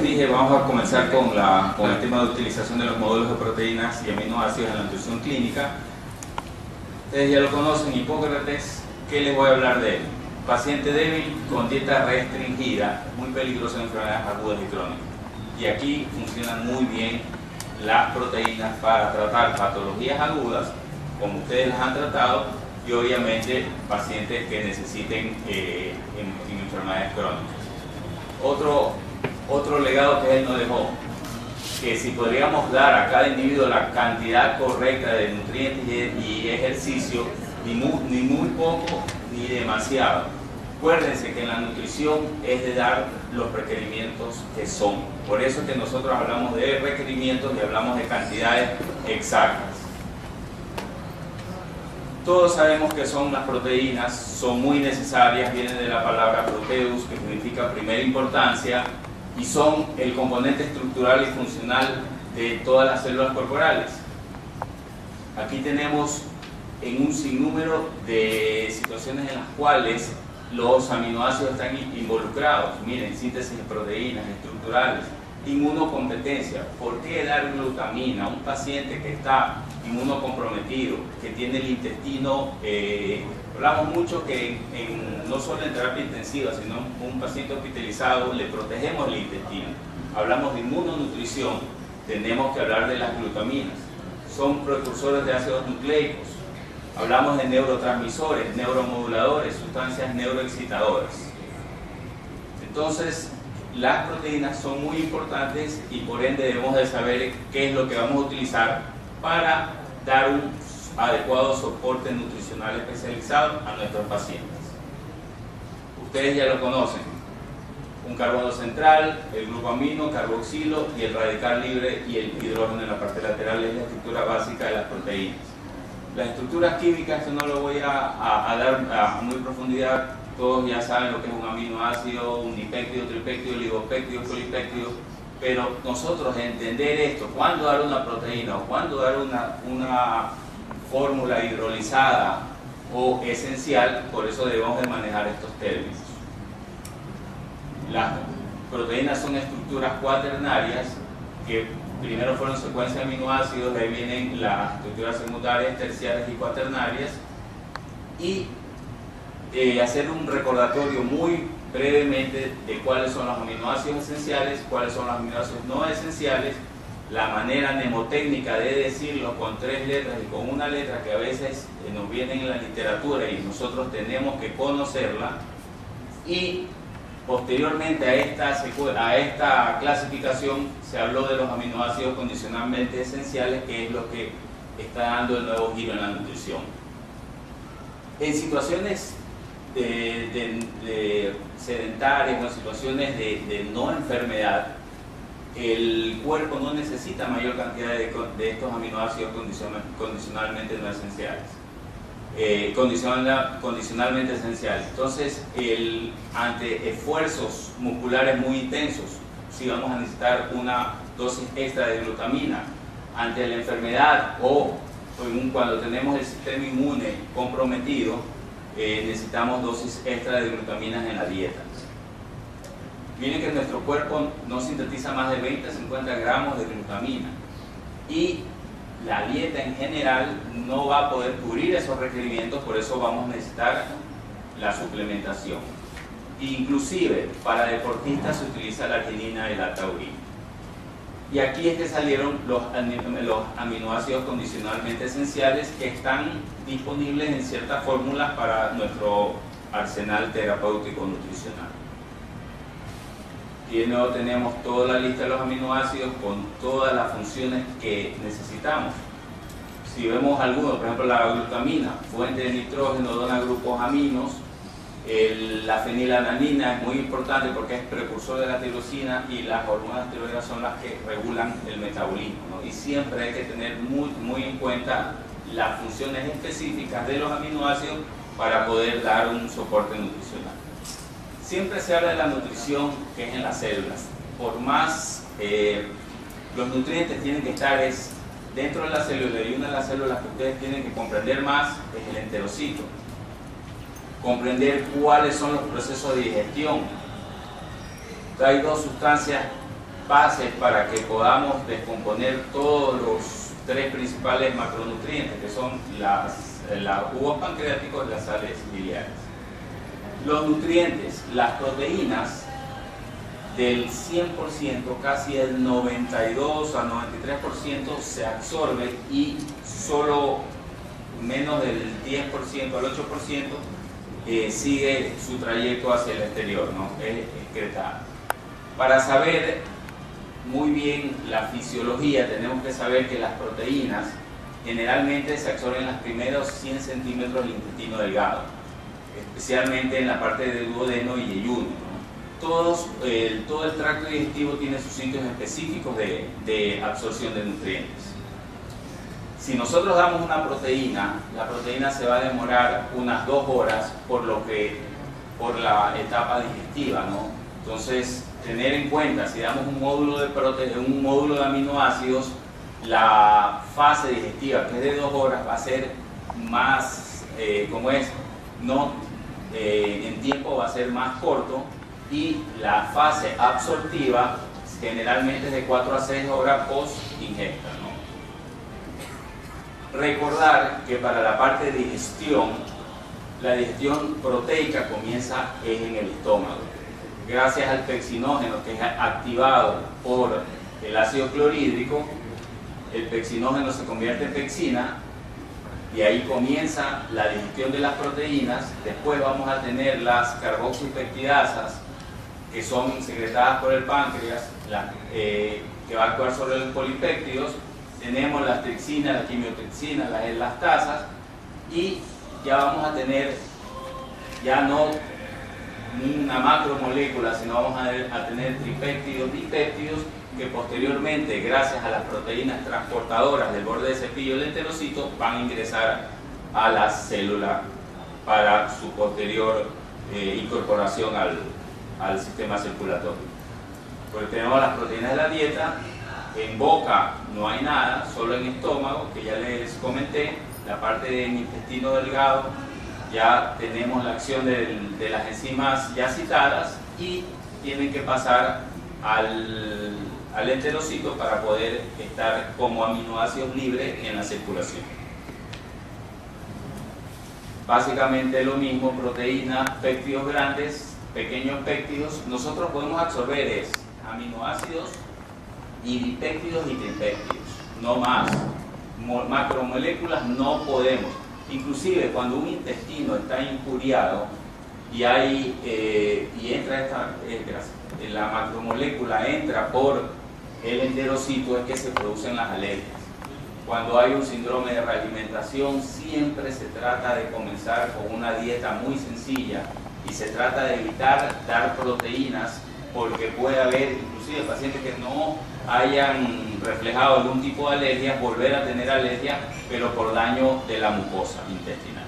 dije, vamos a comenzar con el tema de utilización de los módulos de proteínas y aminoácidos en la nutrición clínica. Ustedes ya lo conocen, Hipócrates. ¿Qué les voy a hablar de él? Paciente débil con dieta restringida, muy peligroso en enfermedades agudas y crónicas. Y aquí funcionan muy bien las proteínas para tratar patologías agudas, como ustedes las han tratado, y obviamente pacientes que necesiten en enfermedades crónicas. Otro legado que él nos dejó, que si podríamos dar a cada individuo la cantidad correcta de nutrientes y ejercicio, ni muy poco ni demasiado. Acuérdense que en la nutrición es de dar los requerimientos que son. Por eso es que nosotros hablamos de requerimientos y hablamos de cantidades exactas. Todos sabemos que son las proteínas, son muy necesarias, vienen de la palabra proteus, que significa primera importancia, y son el componente estructural y funcional de todas las células corporales. Aquí tenemos en un sinnúmero de situaciones en las cuales los aminoácidos están involucrados. Miren, síntesis de proteínas estructurales, inmunocompetencia. ¿Por qué dar glutamina a un paciente que está inmunocomprometido, que tiene el intestino? Hablamos mucho que no solo en terapia intensiva, sino un paciente hospitalizado le protegemos el intestino. Hablamos de inmunonutrición, tenemos que hablar de las glutaminas. Son precursores de ácidos nucleicos. Hablamos de neurotransmisores, neuromoduladores, sustancias neuroexcitadoras. Entonces, las proteínas son muy importantes y por ende debemos de saber qué es lo que vamos a utilizar para dar un adecuado soporte nutricional especializado a nuestros pacientes. Ustedes ya lo conocen. Un carbono central, el grupo amino, carboxilo y el radical libre y el hidrógeno en la parte lateral es la estructura básica de las proteínas. Las estructuras químicas, esto no lo voy a dar a muy profundidad, todos ya saben lo que es un aminoácido, un dipéptido, tripéptido, ligopéptido, polipéptido, pero nosotros entender esto, cuándo dar una proteína o cuándo dar una fórmula hidrolizada o esencial, por eso debemos de manejar estos términos. Las proteínas son estructuras cuaternarias que primero fueron secuencias de aminoácidos, de ahí vienen las estructuras secundarias, terciarias y cuaternarias, y hacer un recordatorio muy brevemente de cuáles son los aminoácidos esenciales, cuáles son los aminoácidos no esenciales, la manera mnemotécnica de decirlo con 3 letras y con una letra que a veces nos vienen en la literatura y nosotros tenemos que conocerla, y posteriormente a esta clasificación se habló de los aminoácidos condicionalmente esenciales, que es lo que está dando el nuevo giro en la nutrición. En situaciones de sedentarias o en situaciones de no enfermedad, el cuerpo no necesita mayor cantidad de estos aminoácidos condicionalmente no esenciales. Condicionalmente esenciales. Entonces, ante esfuerzos musculares muy intensos, si vamos a necesitar una dosis extra de glutamina, ante la enfermedad o cuando tenemos el sistema inmune comprometido, necesitamos dosis extra de glutaminas en la dieta. Miren que nuestro cuerpo no sintetiza más de 20 a 50 gramos de glutamina y la dieta en general no va a poder cubrir esos requerimientos, por eso vamos a necesitar la suplementación. Inclusive para deportistas se utiliza la arginina y la taurina. Y aquí es que salieron los aminoácidos condicionalmente esenciales que están disponibles en ciertas fórmulas para nuestro arsenal terapéutico nutricional. Y de nuevo tenemos toda la lista de los aminoácidos con todas las funciones que necesitamos. Si vemos algunos, por ejemplo la glutamina, fuente de nitrógeno, dona grupos aminos. La fenilalanina es muy importante porque es precursor de la tirosina y las hormonas tiroideas son las que regulan el metabolismo, ¿no? Y siempre hay que tener muy en cuenta las funciones específicas de los aminoácidos para poder dar un soporte nutricional. Siempre se habla de la nutrición que es en las células. Por más los nutrientes tienen que estar dentro de la célula, y una de las células que ustedes tienen que comprender más es el enterocito. Comprender cuáles son los procesos de digestión. Hay dos sustancias bases para que podamos descomponer todos los tres principales macronutrientes, que son los jugos pancreáticos y las sales biliares. Los nutrientes, las proteínas, del 100%, casi el 92 al 93% se absorbe y solo menos del 10% al 8% sigue su trayecto hacia el exterior, ¿no? Es excretada. Para saber muy bien la fisiología, tenemos que saber que las proteínas generalmente se absorben en los primeros 100 centímetros del intestino delgado, especialmente en la parte del duodeno y yeyuno, ¿no? Todo el tracto digestivo tiene sus sitios específicos de absorción de nutrientes. Si nosotros damos una proteína, la proteína se va a demorar unas 2 horas por la etapa digestiva, ¿no? Entonces, tener en cuenta, si damos un módulo de aminoácidos, la fase digestiva, que es de 2 horas, va a ser más, en tiempo va a ser más corto, y la fase absortiva generalmente es de 4 a 6 horas post ingesta, ¿no? Recordar que para la parte de digestión, la digestión proteica comienza en el estómago. Gracias al pexinógeno que es activado por el ácido clorhídrico, el pexinógeno se convierte en pexina y ahí comienza la digestión de las proteínas. Después vamos a tener las carboxipeptidasas, que son secretadas por el páncreas, que va a actuar sobre los polipéptidos. Tenemos las trixinas, la quimiotripsina, las elastasas, y ya vamos a tener ya no una macromolécula, sino vamos a tener tripéptidos, dipéptidos, que posteriormente, gracias a las proteínas transportadoras del borde de cepillo del enterocito, van a ingresar a la célula para su posterior incorporación al sistema circulatorio. Porque tenemos las proteínas de la dieta. En boca no hay nada, solo en estómago, que ya les comenté. La parte del intestino delgado, ya tenemos la acción de las enzimas ya citadas, y tienen que pasar al enterocito para poder estar como aminoácidos libres en la circulación. Básicamente lo mismo, proteínas, péptidos grandes, pequeños péptidos. Nosotros podemos absorber aminoácidos y dipéptidos y tripéptidos, no más. Macromoléculas no podemos. Inclusive cuando un intestino está injuriado y entra la macromolécula entra por el enterocito, es que se producen las alergias. Cuando hay un síndrome de realimentación, siempre se trata de comenzar con una dieta muy sencilla y se trata de evitar dar proteínas, porque puede haber inclusive pacientes que no hayan reflejado algún tipo de alergia, volver a tener alergia, pero por daño de la mucosa intestinal.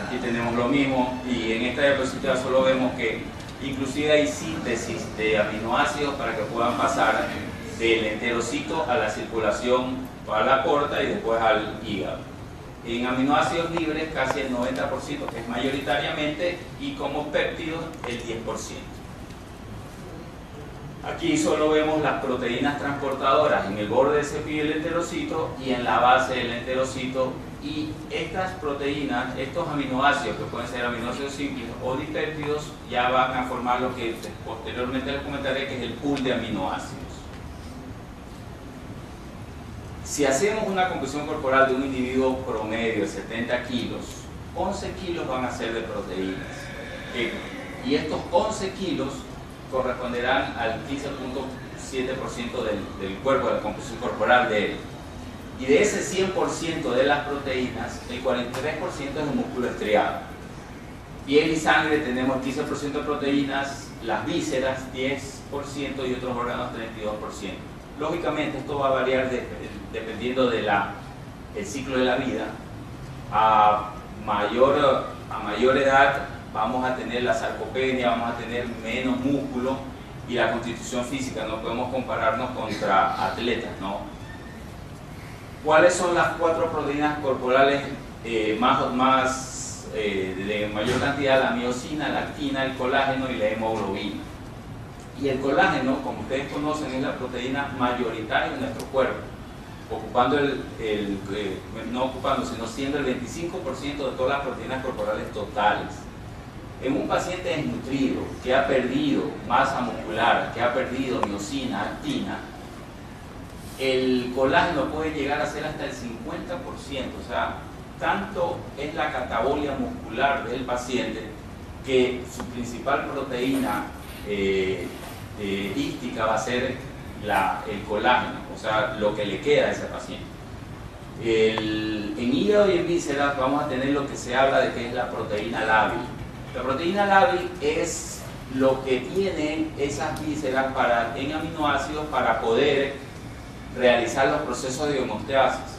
Aquí tenemos lo mismo, y en esta diapositiva solo vemos que inclusive hay síntesis de aminoácidos para que puedan pasar del enterocito a la circulación a la aorta y después al hígado. En aminoácidos libres casi el 90%, que es mayoritariamente, y como péptidos el 10%. Aquí solo vemos las proteínas transportadoras en el borde del cepillo del enterocito y en la base del enterocito, y estas proteínas, estos aminoácidos, que pueden ser aminoácidos simples o dipéptidos, ya van a formar lo que posteriormente les comentaré, que es el pool de aminoácidos. Si hacemos una composición corporal de un individuo promedio de 70 kilos, 11 kilos van a ser de proteínas. Y estos 11 kilos corresponderán al 15.7% del cuerpo, de la composición corporal de él. Y de ese 100% de las proteínas, el 43% es de músculo estriado. Piel y sangre tenemos 15% de proteínas, las vísceras 10% y otros órganos 32%. Lógicamente esto va a variar dependiendo del ciclo de la vida. A mayor edad vamos a tener la sarcopenia, vamos a tener menos músculo y la constitución física, no podemos compararnos contra atletas, ¿no? ¿Cuáles son las 4 proteínas corporales de mayor cantidad? La miosina, la actina, el colágeno y la hemoglobina. Y el colágeno, como ustedes conocen, es la proteína mayoritaria de nuestro cuerpo, ocupando no ocupando, sino siendo el 25% de todas las proteínas corporales totales. En un paciente desnutrido que ha perdido masa muscular, que ha perdido miosina, actina, el colágeno puede llegar a ser hasta el 50%, o sea, tanto es la catabolia muscular del paciente que su principal proteína ística va a ser el colágeno, o sea, lo que le queda a ese paciente. En hígado y en vísceras vamos a tener lo que se habla de que es la proteína lábil. La proteína lábil es lo que tienen esas vísceras en aminoácidos para poder realizar los procesos de homeostasis.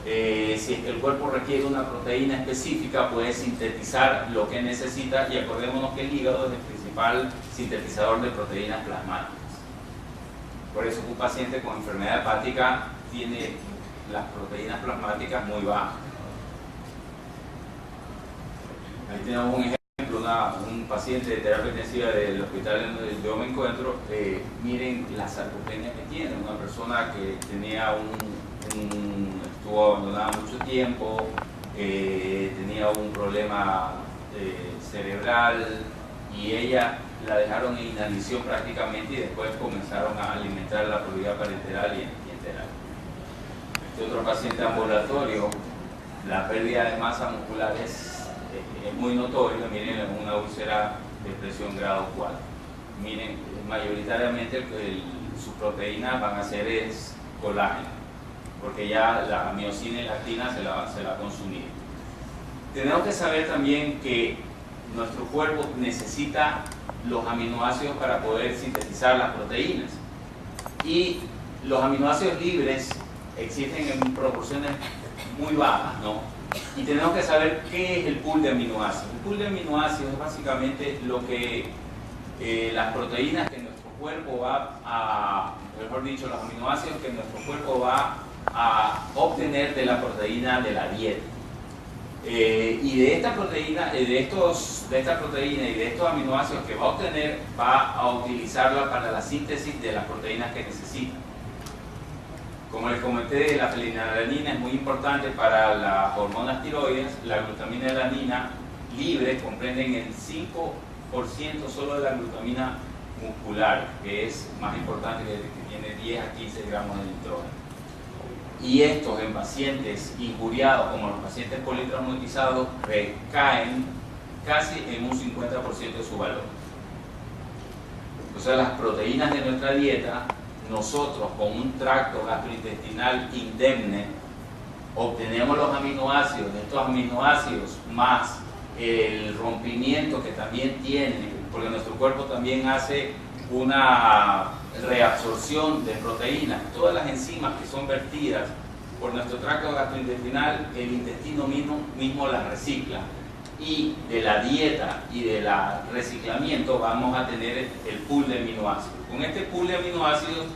Si es que el cuerpo requiere una proteína específica, puede sintetizar lo que necesita, y acordémonos que el hígado es el principal sintetizador de proteínas plasmáticas. Por eso un paciente con enfermedad hepática tiene las proteínas plasmáticas muy bajas. Ahí tenemos un ejemplo, un paciente de terapia intensiva del hospital en donde yo me encuentro. Miren la sarcopenia que tiene, una persona que tenía estuvo abandonada mucho tiempo, tenía un problema cerebral, y ella la dejaron en inanición prácticamente, y después comenzaron a alimentarla por vía parenteral y enteral. Este otro paciente ambulatorio, la pérdida de masa muscular es muy notoria. Miren, una úlcera de presión grado 4. Miren, mayoritariamente sus proteínas van a ser colágeno, porque ya la miosina y la actina se la ha consumido. Tenemos que saber también que nuestro cuerpo necesita los aminoácidos para poder sintetizar las proteínas, y los aminoácidos libres existen en proporciones muy bajas, ¿no? Y tenemos que saber qué es el pool de aminoácidos. El pool de aminoácidos es básicamente lo que las proteínas que nuestro cuerpo mejor dicho, los aminoácidos que nuestro cuerpo va a obtener de la proteína de la dieta. Y de esta proteína, de esta proteína y de estos aminoácidos que va a obtener, va a utilizarla para la síntesis de las proteínas que necesita. Como les comenté, la fenilalanina es muy importante para las hormonas tiroides. La glutamina y la alanina libre comprenden el 5% solo de la glutamina muscular, que es más importante, que tiene 10 a 15 gramos de nitrógeno. Y estos en pacientes injuriados, como los pacientes politraumatizados, recaen casi en un 50% de su valor. O sea, las proteínas de nuestra dieta, nosotros con un tracto gastrointestinal indemne obtenemos los aminoácidos. De estos aminoácidos más el rompimiento que también tiene, porque nuestro cuerpo también hace una reabsorción de proteínas. Todas las enzimas que son vertidas por nuestro tracto gastrointestinal, el intestino mismo las recicla. Y de la dieta y del reciclamiento vamos a tener el pool de aminoácidos. Con este pool de aminoácidos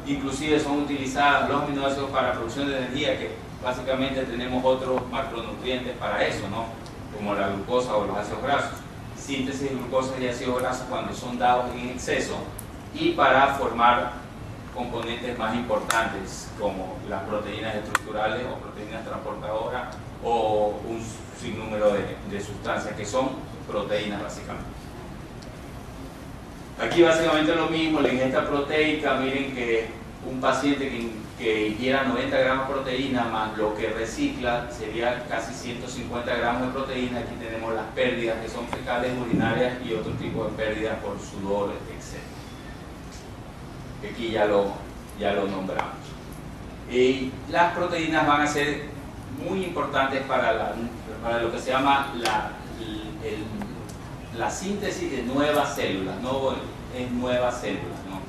inclusive son utilizados los aminoácidos para producción de energía, que básicamente tenemos otros macronutrientes para eso, ¿no? Como la glucosa o los ácidos grasos. Síntesis de glucosa y ácidos grasos cuando son dados en exceso, y para formar componentes más importantes como las proteínas estructurales o proteínas transportadoras, o un sinnúmero de sustancias que son proteínas básicamente. Aquí básicamente lo mismo, la ingesta proteica. Miren que un paciente que ingiera 90 gramos de proteína más lo que recicla sería casi 150 gramos de proteína. Aquí tenemos las pérdidas que son fecales, urinarias y otro tipo de pérdidas por sudor, etc. Aquí ya lo nombramos. Y las proteínas van a ser muy importantes para lo que se llama la síntesis de nuevas células, no es nuevas células, ¿no?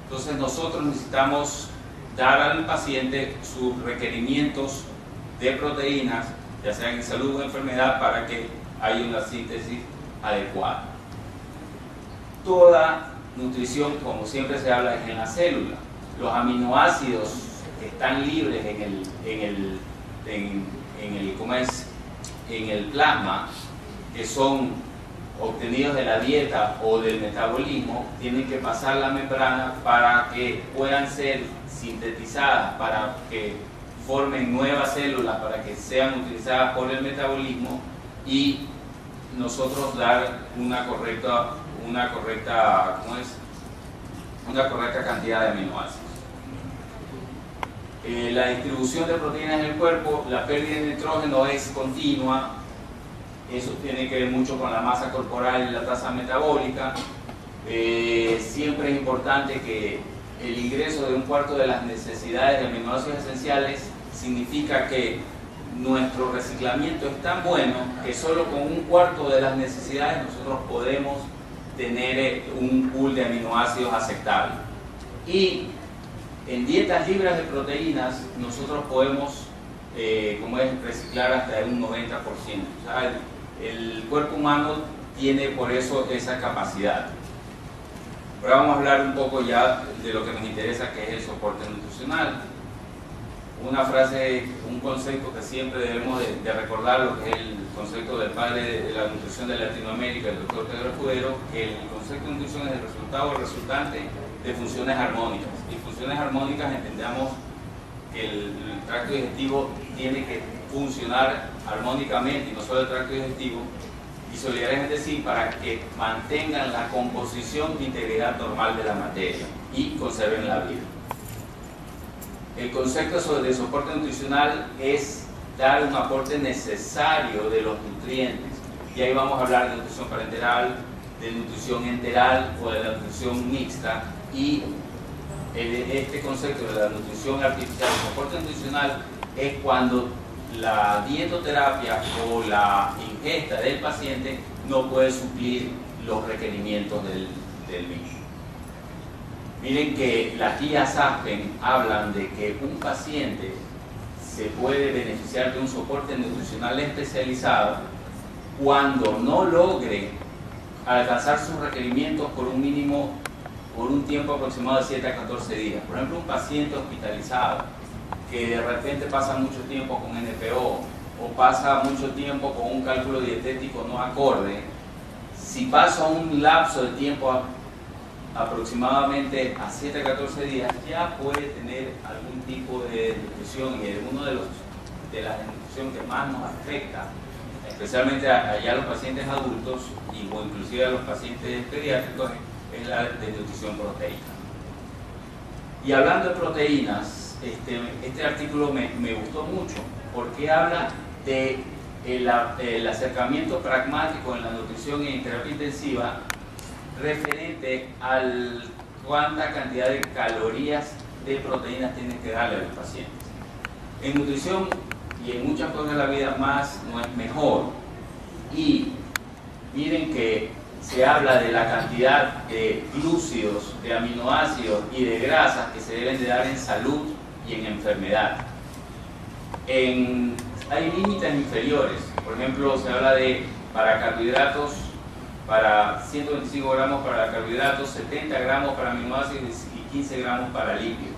Entonces nosotros necesitamos dar al paciente sus requerimientos de proteínas, ya sea en salud o enfermedad, para que haya una síntesis adecuada. Toda nutrición, como siempre se habla, es en la célula. Los aminoácidos que están libres en el plasma, que son obtenidos de la dieta o del metabolismo tienen que pasar la membrana para que puedan ser sintetizadas, para que formen nuevas células, para que sean utilizadas por el metabolismo y nosotros dar una correcta cantidad de aminoácidos. La distribución de proteínas en el cuerpo, la pérdida de nitrógeno es continua. Eso tiene que ver mucho con la masa corporal y la tasa metabólica. Siempre es importante que el ingreso de un cuarto de las necesidades de aminoácidos esenciales significa que nuestro reciclamiento es tan bueno que solo con un cuarto de las necesidades nosotros podemos tener un pool de aminoácidos aceptable. Y en dietas libres de proteínas nosotros podemos reciclar hasta un 90%. O sea, el cuerpo humano tiene por eso esa capacidad. Ahora vamos a hablar un poco ya de lo que nos interesa, que es el soporte nutricional. Una frase, un concepto que siempre debemos de recordar, lo que es el concepto del padre de la nutrición de Latinoamérica, el doctor Pedro Escudero, que el concepto de nutrición es el resultado o resultante de funciones armónicas. Y funciones armónicas entendamos que el tracto digestivo tiene que funcionar armónicamente, y no solo el tracto digestivo, y solidariamente sí, para que mantengan la composición e integridad normal de la materia y conserven la vida. El concepto de soporte nutricional es dar un aporte necesario de los nutrientes, y ahí vamos a hablar de nutrición parenteral, de nutrición enteral o de la nutrición mixta, y este concepto de la nutrición artificial, el soporte nutricional, es cuando la dietoterapia o la ingesta del paciente no puede suplir los requerimientos del mismo. Miren que las guías Aspen hablan de que un paciente se puede beneficiar de un soporte nutricional especializado cuando no logre alcanzar sus requerimientos por un tiempo aproximado de 7 a 14 días. Por ejemplo, un paciente hospitalizado que de repente pasa mucho tiempo con NPO o pasa mucho tiempo con un cálculo dietético no acorde, si pasa un lapso de tiempo aproximadamente a 7 a 14 días, ya puede tener algún tipo de nutrición, y uno de las nutrición que más nos afecta, especialmente a los pacientes adultos o inclusive a los pacientes pediátricos, es la de nutrición proteica. Y hablando de proteínas, este artículo me gustó mucho porque habla de el acercamiento pragmático en la nutrición y en terapia intensiva referente a cuánta cantidad de calorías de proteínas tienen que darle a los pacientes. En nutrición y en muchas cosas de la vida, más no es mejor. Y miren que se habla de la cantidad de glúcidos, de aminoácidos y de grasas que se deben de dar en salud y en enfermedad. Hay límites inferiores. Por ejemplo, se habla de para carbohidratos, para 125 gramos para carbohidratos, 70 gramos para aminoácidos y 15 gramos para lípidos.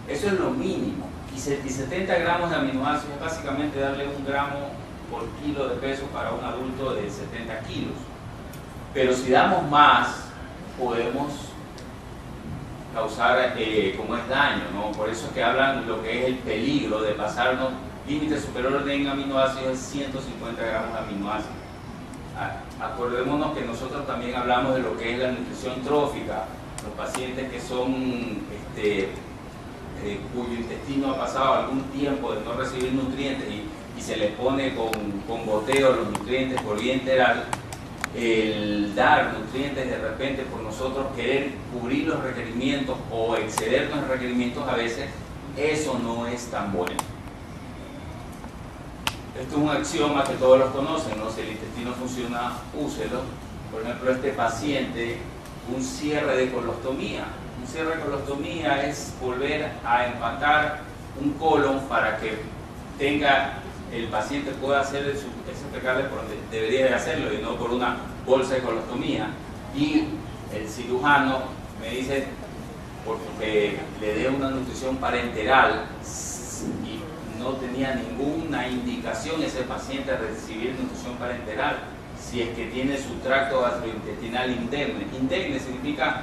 Eso es lo mínimo. Y 70 gramos de aminoácidos es básicamente darle 1 gramo por kilo de peso para un adulto de 70 kilos. Pero si damos más, podemos causar daño, ¿no? Por eso es que hablan lo que es el peligro de pasarnos límite superior en aminoácidos es 150 gramos de aminoácidos. Acordémonos que nosotros también hablamos de lo que es la nutrición trófica, los pacientes que son cuyo intestino ha pasado algún tiempo de no recibir nutrientes y se les pone con goteo los nutrientes por vía enteral. El dar nutrientes de repente por nosotros querer cubrir los requerimientos o excedernos en requerimientos a veces, eso no es tan bueno. Esto es un axioma que todos los conocen, ¿no? Si el intestino funciona, úselo. Por ejemplo, este paciente, un cierre de colostomía. Un cierre de colostomía es volver a empacar un colon para que el paciente pueda hacer ese fecal por donde debería de hacerlo y no por una bolsa de colostomía. Y el cirujano me dice, porque le dé una nutrición parenteral y no tenía ninguna indicación ese paciente de recibir nutrición parenteral, si es que tiene su tracto gastrointestinal indemne. Indemne significa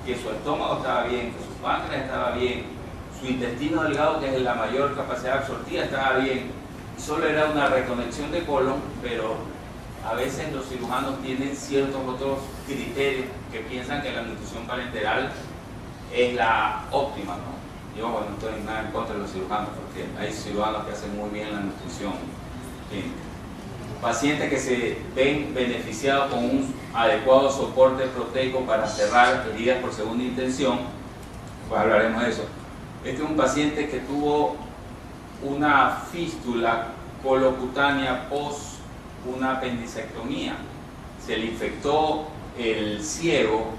que su estómago estaba bien, que su páncreas estaba bien, su intestino delgado, que es la mayor capacidad absortiva, estaba bien. Solo era una reconexión de colon, pero a veces los cirujanos tienen ciertos otros criterios que piensan que la nutrición parenteral es la óptima, ¿no? Yo no estoy nada en contra de los cirujanos, porque hay cirujanos que hacen muy bien la nutrición. Pacientes que se ven beneficiados con un adecuado soporte proteico para cerrar heridas por segunda intención, pues hablaremos de eso. Este es un paciente que tuvo una fístula colocutánea post una apendicectomía. Se le infectó el ciego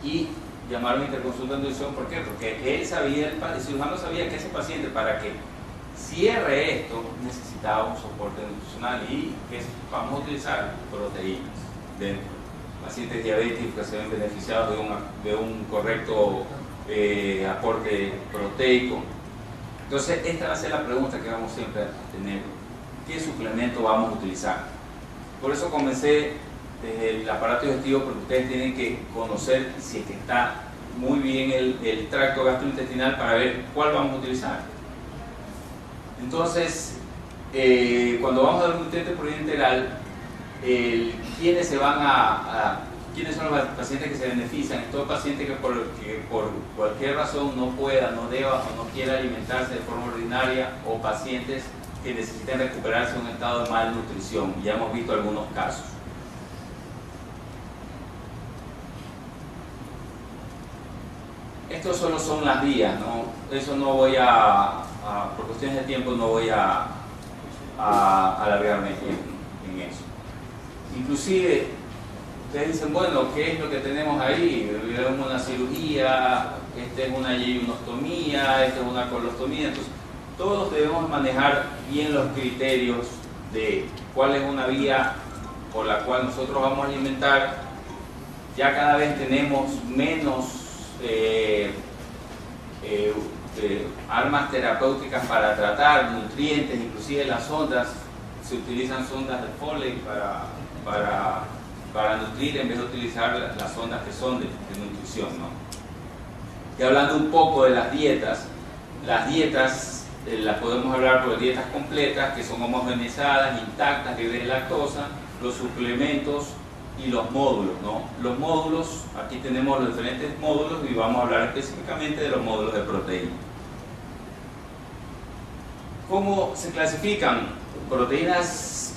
y llamaron a interconsulta de nutrición. ¿Por qué? Porque él sabía, el cirujano sabía que ese paciente, para que cierre esto, necesitaba un soporte nutricional y que vamos a utilizar proteínas dentro. Pacientes diabéticos que se ven beneficiados de un correcto aporte proteico. Entonces, esta va a ser la pregunta que vamos siempre a tener: ¿qué suplemento vamos a utilizar? Por eso comencé desde el aparato digestivo, porque ustedes tienen que conocer si es que está muy bien el tracto gastrointestinal para ver cuál vamos a utilizar. Entonces, cuando vamos a dar un nutriente prointegral, ¿quiénes son los pacientes que se benefician? Todo paciente que por cualquier razón no pueda, no deba o no quiera alimentarse de forma ordinaria, o pacientes que necesiten recuperarse de un estado de malnutrición. Ya hemos visto algunos casos. Estos solo son las vías, ¿no? Eso no voy por cuestiones de tiempo no voy a alargarme en eso. Inclusive, ustedes dicen, bueno, ¿qué es lo que tenemos ahí? Vemos una cirugía, esta es una yeyunostomía, esta es una colostomía. Entonces, todos debemos manejar bien los criterios de cuál es una vía por la cual nosotros vamos a alimentar. Ya cada vez tenemos menos armas terapéuticas para tratar nutrientes, inclusive las sondas, se utilizan sondas de Foley para nutrir en vez de utilizar las sondas que son de nutrición, ¿no? Y hablando un poco de las dietas las podemos hablar por dietas completas, que son homogeneizadas, intactas, libres de lactosa, los suplementos y los módulos, ¿no? Los módulos, aquí tenemos los diferentes módulos y vamos a hablar específicamente de los módulos de proteína. ¿Cómo se clasifican? Proteínas,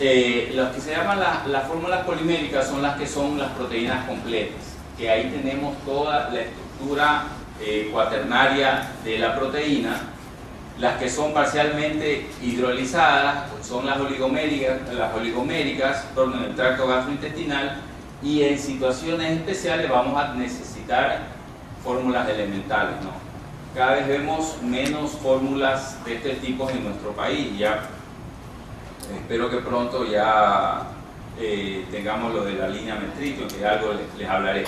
las que se llaman las fórmulas poliméricas son las que son las proteínas completas, que ahí tenemos toda la estructura cuaternaria de la proteína. Las que son parcialmente hidrolizadas son las oligoméricas en el tracto gastrointestinal, y en situaciones especiales vamos a necesitar fórmulas elementales, ¿no? Cada vez vemos menos fórmulas de este tipo en nuestro país. Ya espero que pronto ya tengamos lo de la línea Metrito, que algo les hablaré.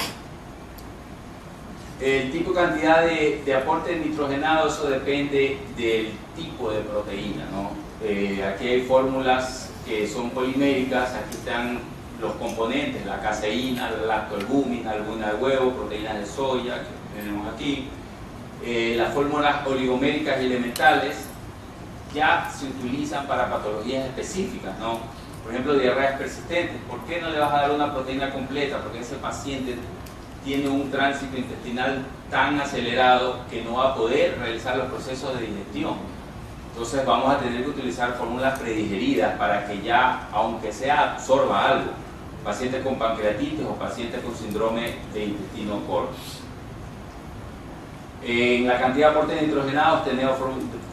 El tipo de cantidad de aporte nitrogenado, eso depende del tipo de proteína, ¿no? Aquí hay fórmulas que son poliméricas, aquí están los componentes, la caseína, la lactoalbúmina, albúmina de huevo, proteínas de soya, que tenemos aquí. Las fórmulas oligoméricas y elementales ya se utilizan para patologías específicas, ¿no? Por ejemplo, diarreas persistentes. ¿Por qué no le vas a dar una proteína completa? Porque ese paciente tiene un tránsito intestinal tan acelerado que no va a poder realizar los procesos de digestión. Entonces vamos a tener que utilizar fórmulas predigeridas para que ya, aunque sea, absorba algo. Pacientes con pancreatitis o pacientes con síndrome de intestino corto. En la cantidad de aportes nitrogenados tenemos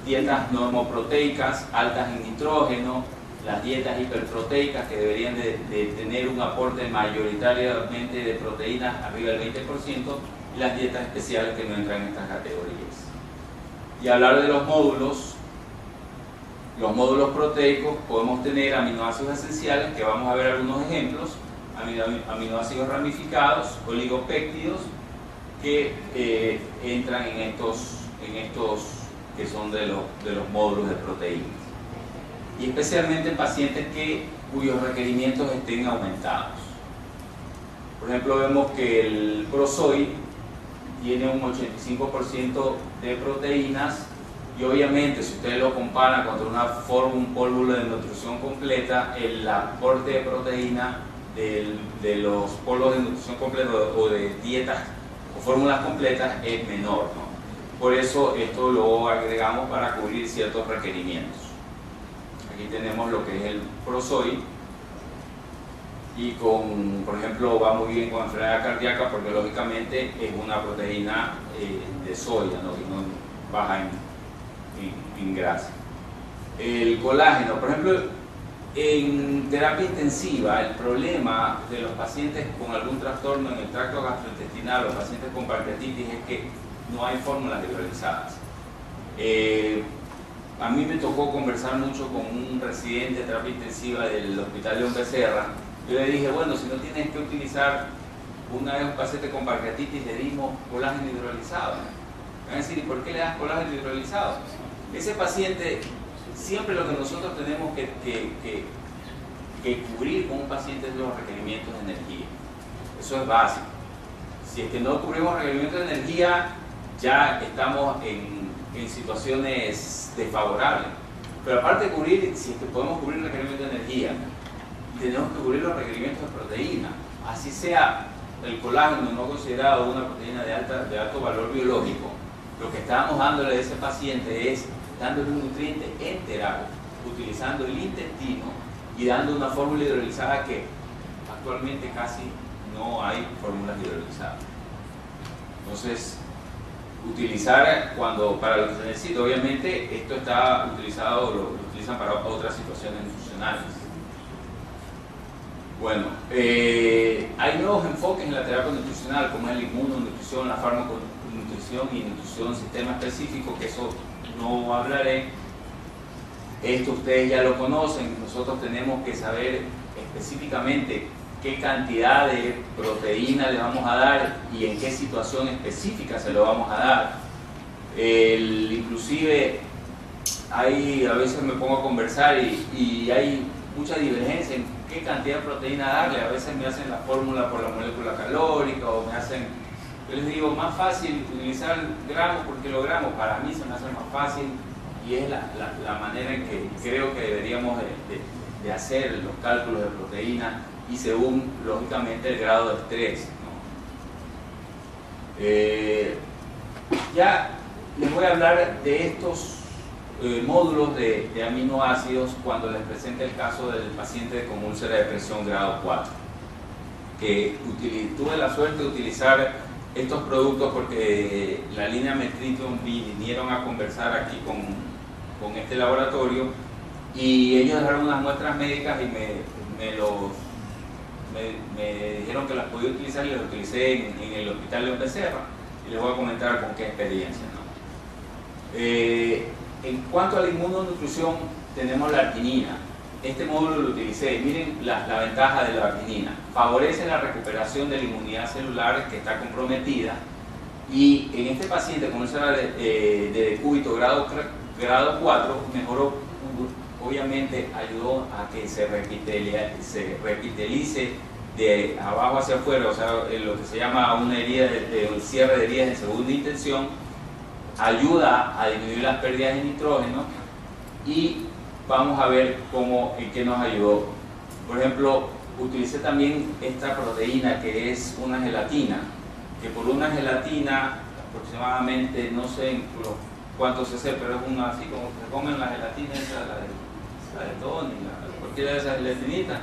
dietas normoproteicas altas en nitrógeno, las dietas hiperproteicas, que deberían de tener un aporte mayoritariamente de proteínas arriba del 20%, y las dietas especiales que no entran en estas categorías. Y hablar de los módulos proteicos, podemos tener aminoácidos esenciales, que vamos a ver algunos ejemplos, aminoácidos ramificados, oligopéptidos, que entran en estos que son de los módulos de proteínas, y especialmente en pacientes cuyos requerimientos estén aumentados. Por ejemplo, vemos que el Prosoy tiene un 85% de proteínas, y obviamente si ustedes lo comparan contra un polvo de nutrición completa, el aporte de proteína de los polvos de nutrición completa o de dietas o fórmulas completas es menor, ¿no? Por eso esto lo agregamos para cubrir ciertos requerimientos. Aquí tenemos lo que es el Prosoy, y por ejemplo, va muy bien con enfermedad cardíaca porque lógicamente es una proteína de soya, ¿no? Que no baja en grasa. El colágeno, por ejemplo, en terapia intensiva, el problema de los pacientes con algún trastorno en el tracto gastrointestinal, los pacientes con pancreatitis, es que no hay fórmulas hidrolizadas. A mí me tocó conversar mucho con un residente de terapia intensiva del Hospital León Becerra. Yo le dije, bueno, si no tienes que utilizar, una vez un paciente con pancreatitis le dimos colágeno hidrolizado. Me van a decir, ¿y por qué le das colágeno hidrolizado? Ese paciente, siempre lo que nosotros tenemos que cubrir con un paciente es los requerimientos de energía. Eso es básico. Si es que no cubrimos requerimientos de energía, ya estamos en situaciones desfavorables. Pero aparte de cubrir, si es que podemos cubrir requerimientos de energía, tenemos que cubrir los requerimientos de proteína. Así sea el colágeno no considerado una proteína de alto valor biológico, lo que estamos dándole a ese paciente es dándole un nutriente enteral, utilizando el intestino y dando una fórmula hidrolizada que actualmente casi no hay fórmulas hidrolizadas. Entonces, utilizar para lo que se necesita, obviamente esto está utilizado, lo utilizan para otras situaciones nutricionales. Bueno, hay nuevos enfoques en la terapia nutricional, como es la inmunonutrición, la farmaconutrición y nutrición sistema específico, que eso no hablaré. Esto ustedes ya lo conocen. Nosotros tenemos que saber específicamente qué cantidad de proteína le vamos a dar y en qué situación específica se lo vamos a dar. Inclusive a veces me pongo a conversar y hay mucha divergencia en qué cantidad de proteína darle. A veces me hacen la fórmula por la molécula calórica o me hacen, yo les digo, más fácil utilizar gramos por kilogramo. Para mí se me hace más fácil y es la manera en que creo que deberíamos de hacer los cálculos de proteína y según, lógicamente, el grado de estrés, ¿no? Ya les voy a hablar de estos módulos de aminoácidos cuando les presente el caso del paciente con úlcera de presión grado 4, que tuve la suerte de utilizar estos productos porque la línea Metritium vinieron a conversar aquí con este laboratorio y ellos dejaron unas muestras médicas y me dijeron que las podía utilizar y las utilicé en el Hospital León Becerra y les voy a comentar con qué experiencia, ¿no? En cuanto a la inmunonutrición, tenemos la arginina. Este módulo lo utilicé. Miren la ventaja de la arginina. Favorece la recuperación de la inmunidad celular que está comprometida y en este paciente con úlcera de decúbito grado 4 mejoró, obviamente ayudó a que se repitelice de abajo hacia afuera, o sea, lo que se llama una herida un cierre de heridas en segunda intención, ayuda a disminuir las pérdidas de nitrógeno y vamos a ver en qué nos ayudó. Por ejemplo, utilicé también esta proteína que es una gelatina, que por una gelatina aproximadamente, no sé cuánto cc, pero es una así como se comen la gelatina esa, la de Tony, cualquiera de esas gelatinitas,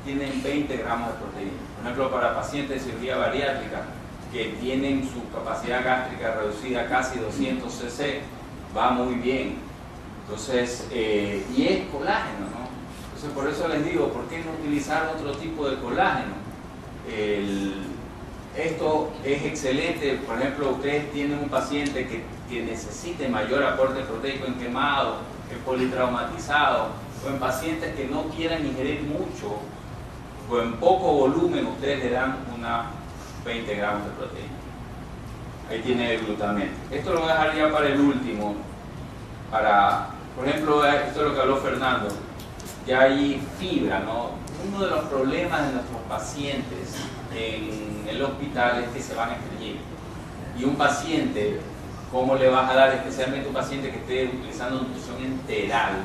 tienen 20 gramos de proteína. Por ejemplo, para pacientes de cirugía bariátrica que tienen su capacidad gástrica reducida a casi 200 cc, va muy bien. Entonces, y es colágeno, ¿no? Entonces, por eso les digo, ¿por qué no utilizar otro tipo de colágeno? Esto es excelente. Por ejemplo, ustedes tienen un paciente que necesite mayor aporte proteico en quemado, en politraumatizado, o en pacientes que no quieran ingerir mucho, o en poco volumen, ustedes le dan unas 20 gramos de proteína. Ahí tiene el glutamento. Esto lo voy a dejar ya para el último. Por ejemplo, esto es lo que habló Fernando. ya hay fibra, ¿no? Uno de los problemas de nuestros pacientes en el hospital es que se van a estreñir. Y un paciente, ¿cómo le vas a dar, especialmente un paciente que esté utilizando nutrición enteral,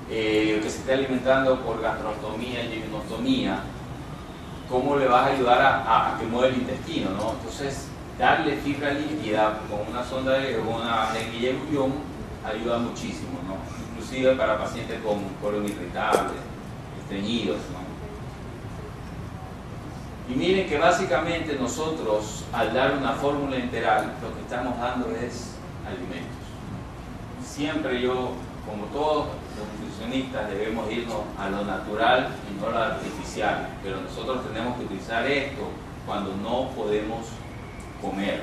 que se esté alimentando por gastrostomía y yeyunostomía? ¿Cómo le vas a ayudar a que mueva el intestino, ¿no? Entonces, darle fibra líquida con una sonda con una jeringuilla de bullón ayuda muchísimo, ¿no? Inclusive para pacientes con colon irritable, estreñidos, ¿no? Y miren que básicamente nosotros, al dar una fórmula enteral, lo que estamos dando es alimentos. Siempre yo, como todos los nutricionistas, debemos irnos a lo natural y no a lo artificial, pero nosotros tenemos que utilizar esto cuando no podemos comer.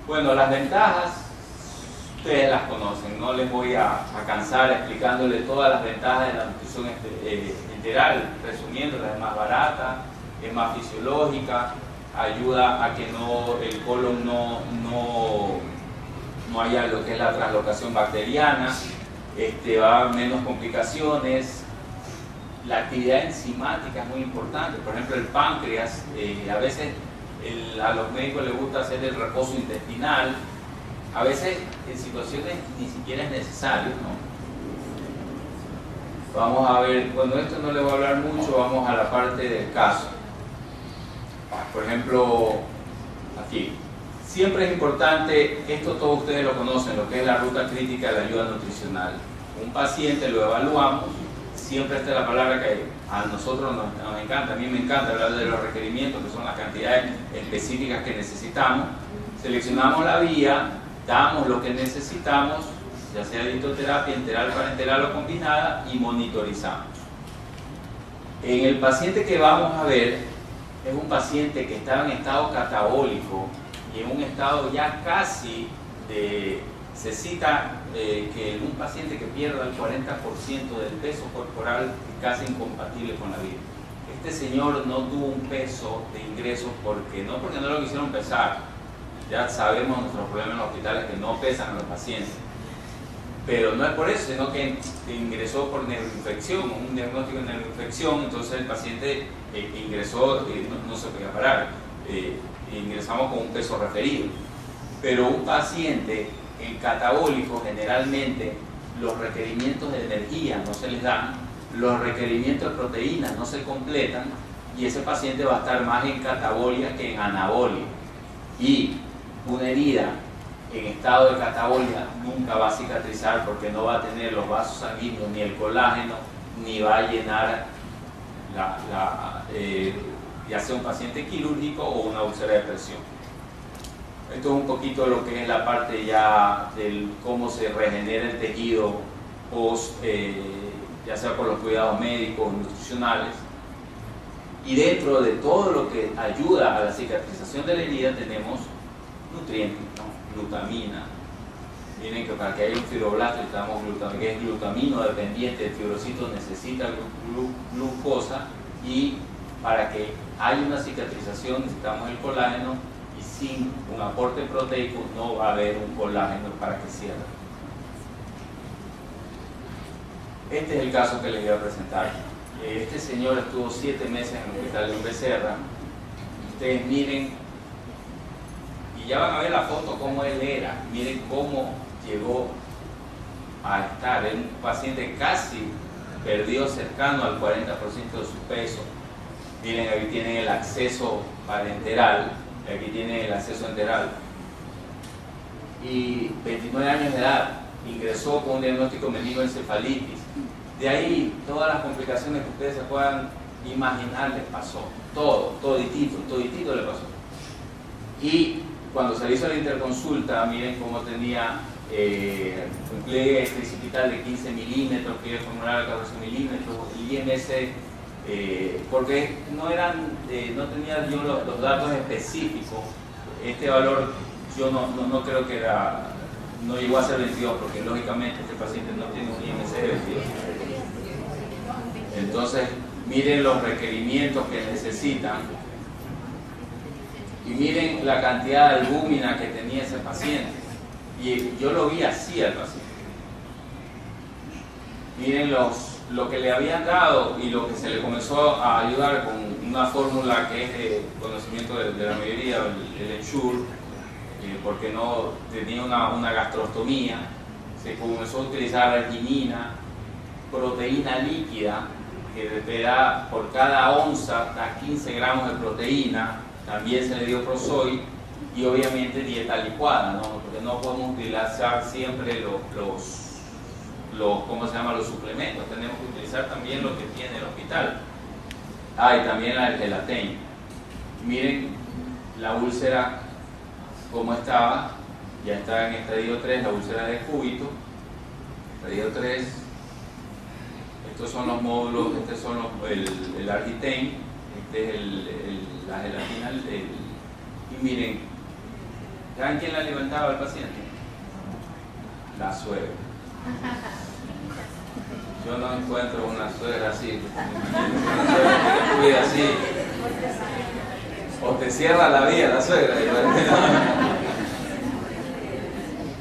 Bueno, las ventajas ustedes las conocen, no les voy a cansar explicándoles todas las ventajas de la nutrición enteral, resumiéndolas: es más barata, es más fisiológica, ayuda a que el colon no haya lo que es la translocación bacteriana, va a menos complicaciones. La actividad enzimática es muy importante. Por ejemplo, el páncreas, a veces a los médicos les gusta hacer el reposo intestinal, a veces en situaciones ni siquiera es necesario, ¿no? Vamos a ver, bueno, esto no les voy a hablar mucho, vamos a la parte del caso. Por ejemplo, aquí, siempre es importante, esto todos ustedes lo conocen, lo que es la ruta crítica de la ayuda nutricional. Un paciente lo evaluamos, siempre está la palabra que a nosotros nos encanta, a mí me encanta hablar de los requerimientos, que son las cantidades específicas que necesitamos. Seleccionamos la vía, damos lo que necesitamos, ya sea dietoterapia, enteral, parenteral o combinada, y monitorizamos. En el paciente que vamos a ver, es un paciente que estaba en estado catabólico y en un estado ya casi de... Se cita que un paciente que pierda el 40% del peso corporal es casi incompatible con la vida. Este señor no tuvo un peso de ingresos porque no lo quisieron pesar. Ya sabemos nuestros problemas en los hospitales que no pesan a los pacientes. Pero no es por eso, sino que ingresó por neuroinfección, un diagnóstico de neuroinfección. Entonces el paciente ingresó, no se podía parar. Ingresamos con un peso referido. Pero un paciente en catabólico, generalmente los requerimientos de energía no se les dan, los requerimientos de proteínas no se completan, y ese paciente va a estar más en catabolia que en anabolia. Y una herida en estado de catabolia nunca va a cicatrizar porque no va a tener los vasos sanguíneos ni el colágeno, ni va a llenar ya sea un paciente quirúrgico o una úlcera de presión. Esto es un poquito lo que es la parte ya del cómo se regenera el tejido post, ya sea por los cuidados médicos, nutricionales. Y dentro de todo lo que ayuda a la cicatrización de la herida tenemos nutrientes, ¿no? Glutamina. Miren que para que haya un fibroblasto necesitamos glutamina, que es glutamino dependiente, el fibrocito necesita glucosa, y para que haya una cicatrización necesitamos el colágeno, y sin un aporte proteico no va a haber un colágeno para que cierre. Este es el caso que les voy a presentar. Este señor estuvo 7 meses en el hospital de Becerra. Ustedes miren, y ya van a ver la foto cómo él era. Miren cómo llegó a estar. Era un paciente casi perdió cercano al 40% de su peso. Miren, aquí tienen el acceso parenteral. Aquí tiene el acceso enteral, y 29 años de edad, ingresó con un diagnóstico meningoencefalitis. De ahí todas las complicaciones que ustedes se puedan imaginar les pasó, toditito le pasó. Y cuando se le hizo la interconsulta, miren cómo tenía un pliegue tricipital de 15 milímetros, pliegue femoral de 14 milímetros, el IMS, porque no tenía yo los datos específicos. Este valor yo no creo que no llegó a ser 22, porque lógicamente este paciente no tiene un IMC de 22. Entonces miren los requerimientos que necesitan y miren la cantidad de albúmina que tenía ese paciente, y yo lo vi así al paciente. Miren los lo que le habían dado y lo que se le comenzó a ayudar con una fórmula que es de conocimiento de la mayoría, el Ensure, porque no tenía una gastrostomía, se comenzó a utilizar arginina, proteína líquida, que te da por cada onza da 15 gramos de proteína, también se le dio Prosoy, y obviamente dieta licuada, ¿no? Porque no podemos utilizar siempre ¿cómo se llama? Los suplementos, tenemos que utilizar también lo que tiene el hospital. Y también el Gelatin. Miren la úlcera como estaba, ya está en estadio 3, la úlcera de cúbito, estadio 3. Estos son los módulos, estos son el Argitain, este es la gelatina, y miren, ¿saben quién la alimentaba al paciente? La suegra. Yo no encuentro una suegra así, una suegra que te cuida así, o te cierra la vida la suegra.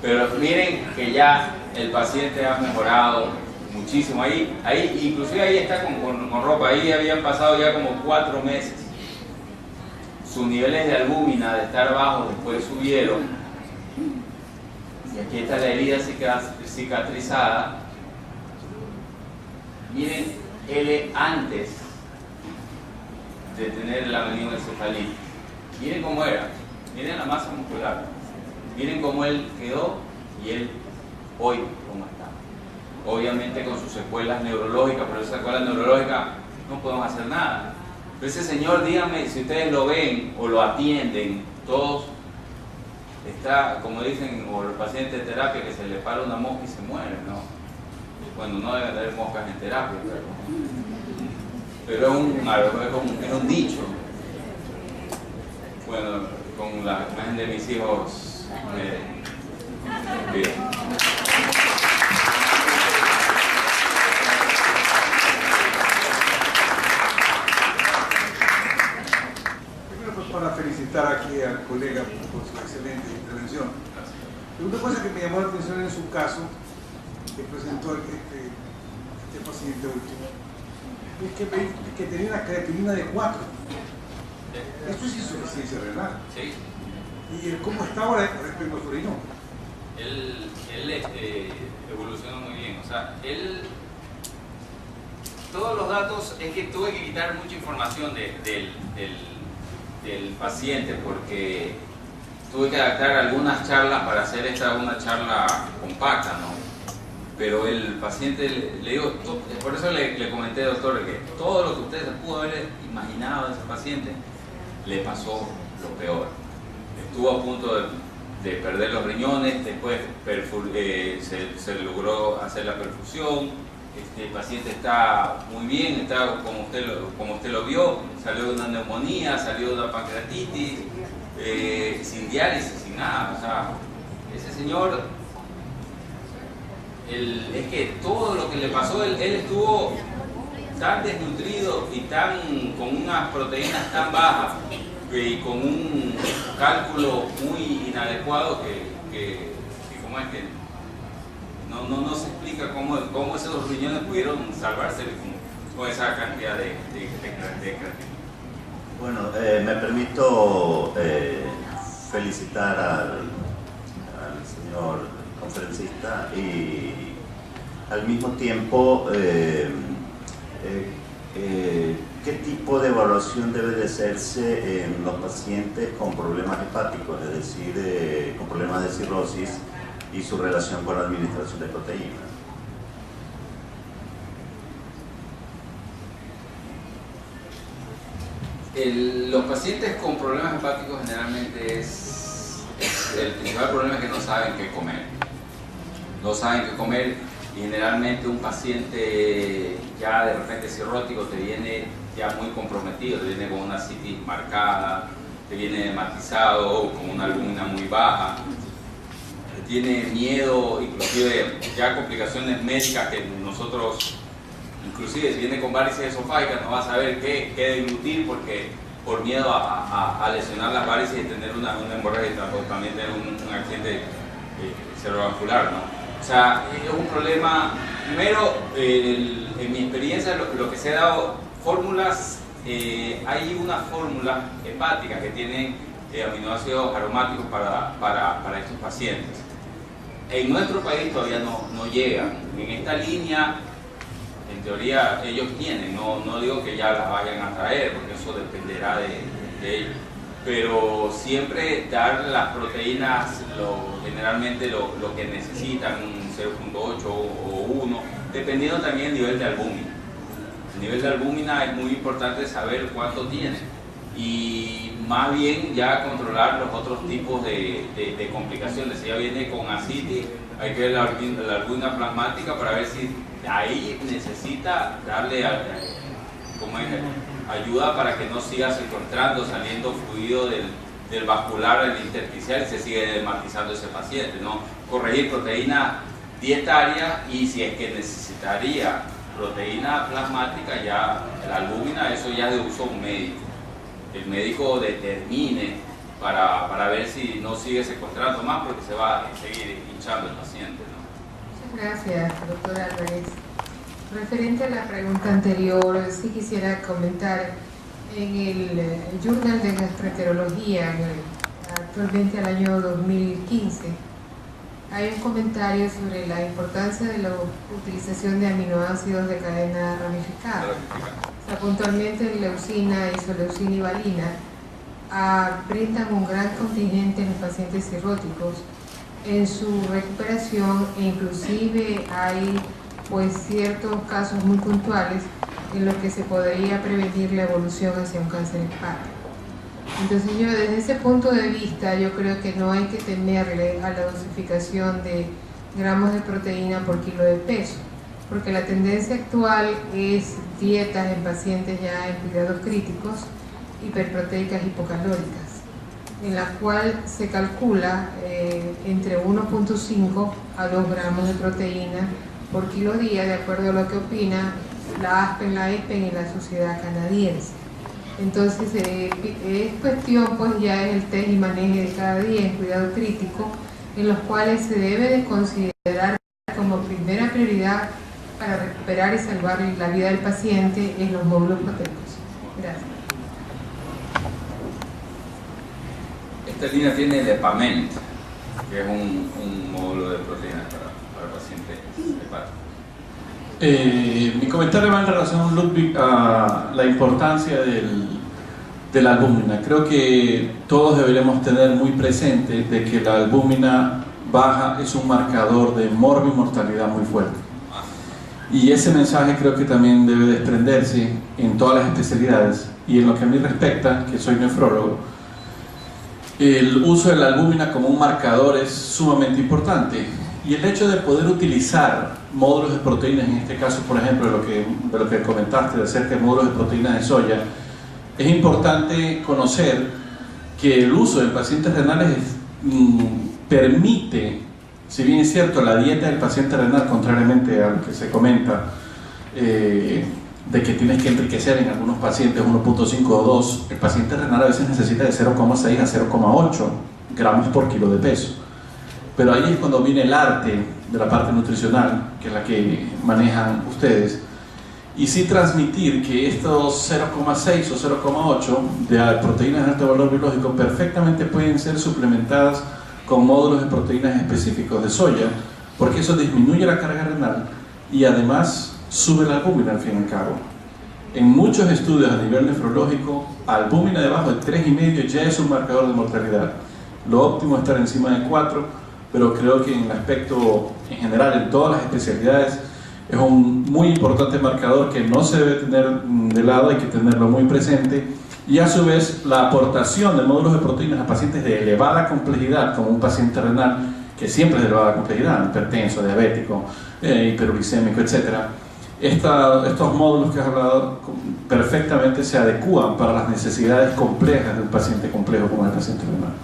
Pero miren que ya el paciente ha mejorado muchísimo. Ahí inclusive ahí está con ropa, ahí habían pasado ya como 4 meses. Sus niveles de albúmina de estar bajos después subieron. Y aquí está la herida cicatrizada. Miren, él antes de tener la meningoencefalitis. Miren cómo era. Miren la masa muscular. Miren cómo él quedó y él hoy cómo está. Obviamente con sus secuelas neurológicas, pero esas secuelas neurológicas no podemos hacer nada. Pero ese señor, díganme si ustedes lo ven o lo atienden, todos está, como dicen, o el paciente de terapia que se le para una mosca y se muere, ¿no? Bueno, no deben haber moscas en terapia, pero es un dicho. Bueno, con la imagen de mis hijos, bien. Para felicitar aquí al colega por su excelente intervención. Pero una cosa que me llamó la atención en su caso, que presentó este paciente último, es que tenía una creatinina de 4. Esto es insuficiencia renal. Sí. ¿Y cómo está ahora respecto a su riñón? Él evolucionó muy bien. O sea, todos los datos, es que tuve que quitar mucha información del paciente porque tuve que adaptar algunas charlas para hacer una charla compacta, ¿no? Pero el paciente, le digo, por eso le comenté, doctor, que todo lo que usted se pudo haber imaginado de ese paciente le pasó lo peor. Estuvo a punto de perder los riñones, después se logró hacer la perfusión. El paciente está muy bien, está como usted lo vio, salió de una neumonía, salió de una pancreatitis, sin diálisis, sin nada. O sea, ese señor, es que todo lo que le pasó, él estuvo tan desnutrido y con unas proteínas tan bajas y con un cálculo muy inadecuado que ¿cómo es que? No se explica cómo esos riñones pudieron salvarse con esa cantidad de creatina. Bueno, me permito felicitar al señor conferencista y al mismo tiempo ¿qué tipo de evaluación debe de hacerse en los pacientes con problemas hepáticos, es decir, con problemas de cirrosis y su relación con la administración de proteínas? Los pacientes con problemas hepáticos generalmente el principal problema es que no saben qué comer. No saben qué comer y generalmente un paciente ya de repente cirrótico te viene ya muy comprometido, te viene con una citis marcada, te viene hematizado, con una albúmina muy baja, tiene miedo, inclusive ya complicaciones médicas que nosotros, inclusive si viene con varices esofágicas no va a saber qué deglutir porque por miedo a lesionar las varices y tener una hemorragia o también tener un accidente cerebrovascular, ¿no? O sea, es un problema, primero, en mi experiencia, lo que se ha dado, fórmulas, hay unas fórmulas hepáticas que tienen aminoácidos aromáticos para estos pacientes. En nuestro país todavía no llegan. En esta línea, en teoría, ellos tienen, no digo que ya las vayan a traer, porque eso dependerá de ellos. Pero siempre dar las proteínas, generalmente lo que necesitan, 0.8 o 1, dependiendo también del nivel de albúmina. El nivel de albúmina es muy importante saber cuánto tiene, y más bien ya controlar los otros tipos de complicaciones. Si ya viene con ascitis, hay que ver la albúmina plasmática para ver si ahí necesita darle ayuda para que no siga secuestrando, saliendo fluido del vascular al intersticial y se sigue dermatizando ese paciente, ¿no? Corregir proteína dietaria, y si es que necesitaría proteína plasmática, ya la albúmina, eso ya es de uso médico. El médico determine para ver si no sigue secuestrando más, porque se va a seguir hinchando el paciente, ¿no? Muchas gracias, doctora Álvarez. Referente a la pregunta anterior, sí quisiera comentar en el Journal de Gastroenterología, actualmente al año 2015, hay un comentario sobre la importancia de la utilización de aminoácidos de cadena ramificada. O sea, puntualmente leucina, isoleucina y valina brindan un gran contingente en los pacientes cirróticos en su recuperación, e inclusive hay pues ciertos casos muy puntuales en los que se podría prevenir la evolución hacia un cáncer hepático. Entonces yo, desde ese punto de vista, yo creo que no hay que temerle a la dosificación de gramos de proteína por kilo de peso, porque la tendencia actual es dietas en pacientes ya en cuidados críticos, hiperproteicas hipocalóricas, en la cual se calcula entre 1.5 a 2 gramos de proteína por kilo día, de acuerdo a lo que opina la ASPEN, la ESPEN y la Sociedad Canadiense. Entonces es cuestión, pues ya es el test y maneje de cada día en cuidado crítico, en los cuales se debe de considerar como primera prioridad para recuperar y salvar la vida del paciente en los módulos proteicos. Gracias. Esta línea tiene el Epament, que es un módulo de proteínas para pacientes hepáticos. Mi comentario va en relación, Ludwig, a la importancia de la albúmina. Creo que todos deberíamos tener muy presente de que la albúmina baja es un marcador de morbimortalidad muy fuerte. Y ese mensaje creo que también debe desprenderse en todas las especialidades. Y en lo que a mí respecta, que soy nefrólogo, el uso de la albúmina como un marcador es sumamente importante. Y el hecho de poder utilizar módulos de proteínas, en este caso, por ejemplo, de lo que comentaste de acerca de módulos de proteínas de soya, es importante conocer que el uso en pacientes renales permite, si bien es cierto, la dieta del paciente renal, contrariamente a lo que se comenta, de que tienes que enriquecer en algunos pacientes 1.5 o 2, el paciente renal a veces necesita de 0,6 a 0,8 gramos por kilo de peso. Pero ahí es cuando viene el arte de la parte nutricional, que es la que manejan ustedes, y sí transmitir que estos 0,6 o 0,8 de proteínas de alto valor biológico perfectamente pueden ser suplementadas con módulos de proteínas específicos de soya, porque eso disminuye la carga renal y además sube la albúmina al fin y al cabo. En muchos estudios a nivel nefrológico, albúmina debajo de 3,5 ya es un marcador de mortalidad. Lo óptimo es estar encima de 4, pero creo que en el aspecto en general, en todas las especialidades, es un muy importante marcador que no se debe tener de lado, hay que tenerlo muy presente. Y a su vez, la aportación de módulos de proteínas a pacientes de elevada complejidad, como un paciente renal, que siempre es de elevada complejidad, hipertenso, diabético, hiperuricémico, etc. Estos módulos que has hablado perfectamente se adecúan para las necesidades complejas de un paciente complejo como el paciente renal.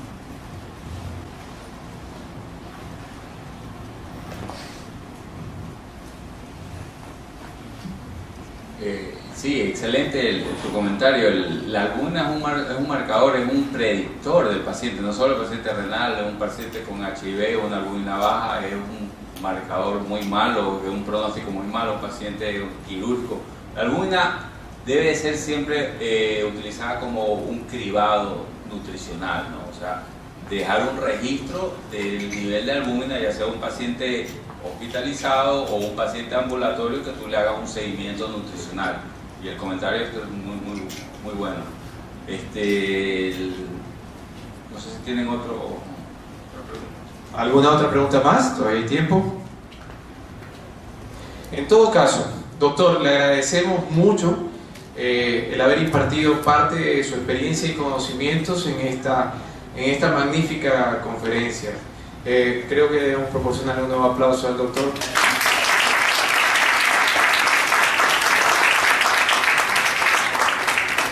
Sí, excelente tu comentario. La albúmina es un marcador, es un predictor del paciente, no solo el paciente renal, es un paciente con HIV o una albúmina baja, es un marcador muy malo, de un pronóstico muy malo, un paciente quirúrgico. La albúmina debe ser siempre utilizada como un cribado nutricional, ¿no? O sea, dejar un registro del nivel de albúmina, ya sea un paciente hospitalizado o un paciente ambulatorio, que tú le hagas un seguimiento nutricional. Y el comentario es muy bueno. No sé si tienen otra pregunta. ¿Alguna otra pregunta más? ¿Todavía hay tiempo? En todo caso, doctor, le agradecemos mucho el haber impartido parte de su experiencia y conocimientos en esta magnífica conferencia. Creo que debemos proporcionarle un nuevo aplauso al doctor.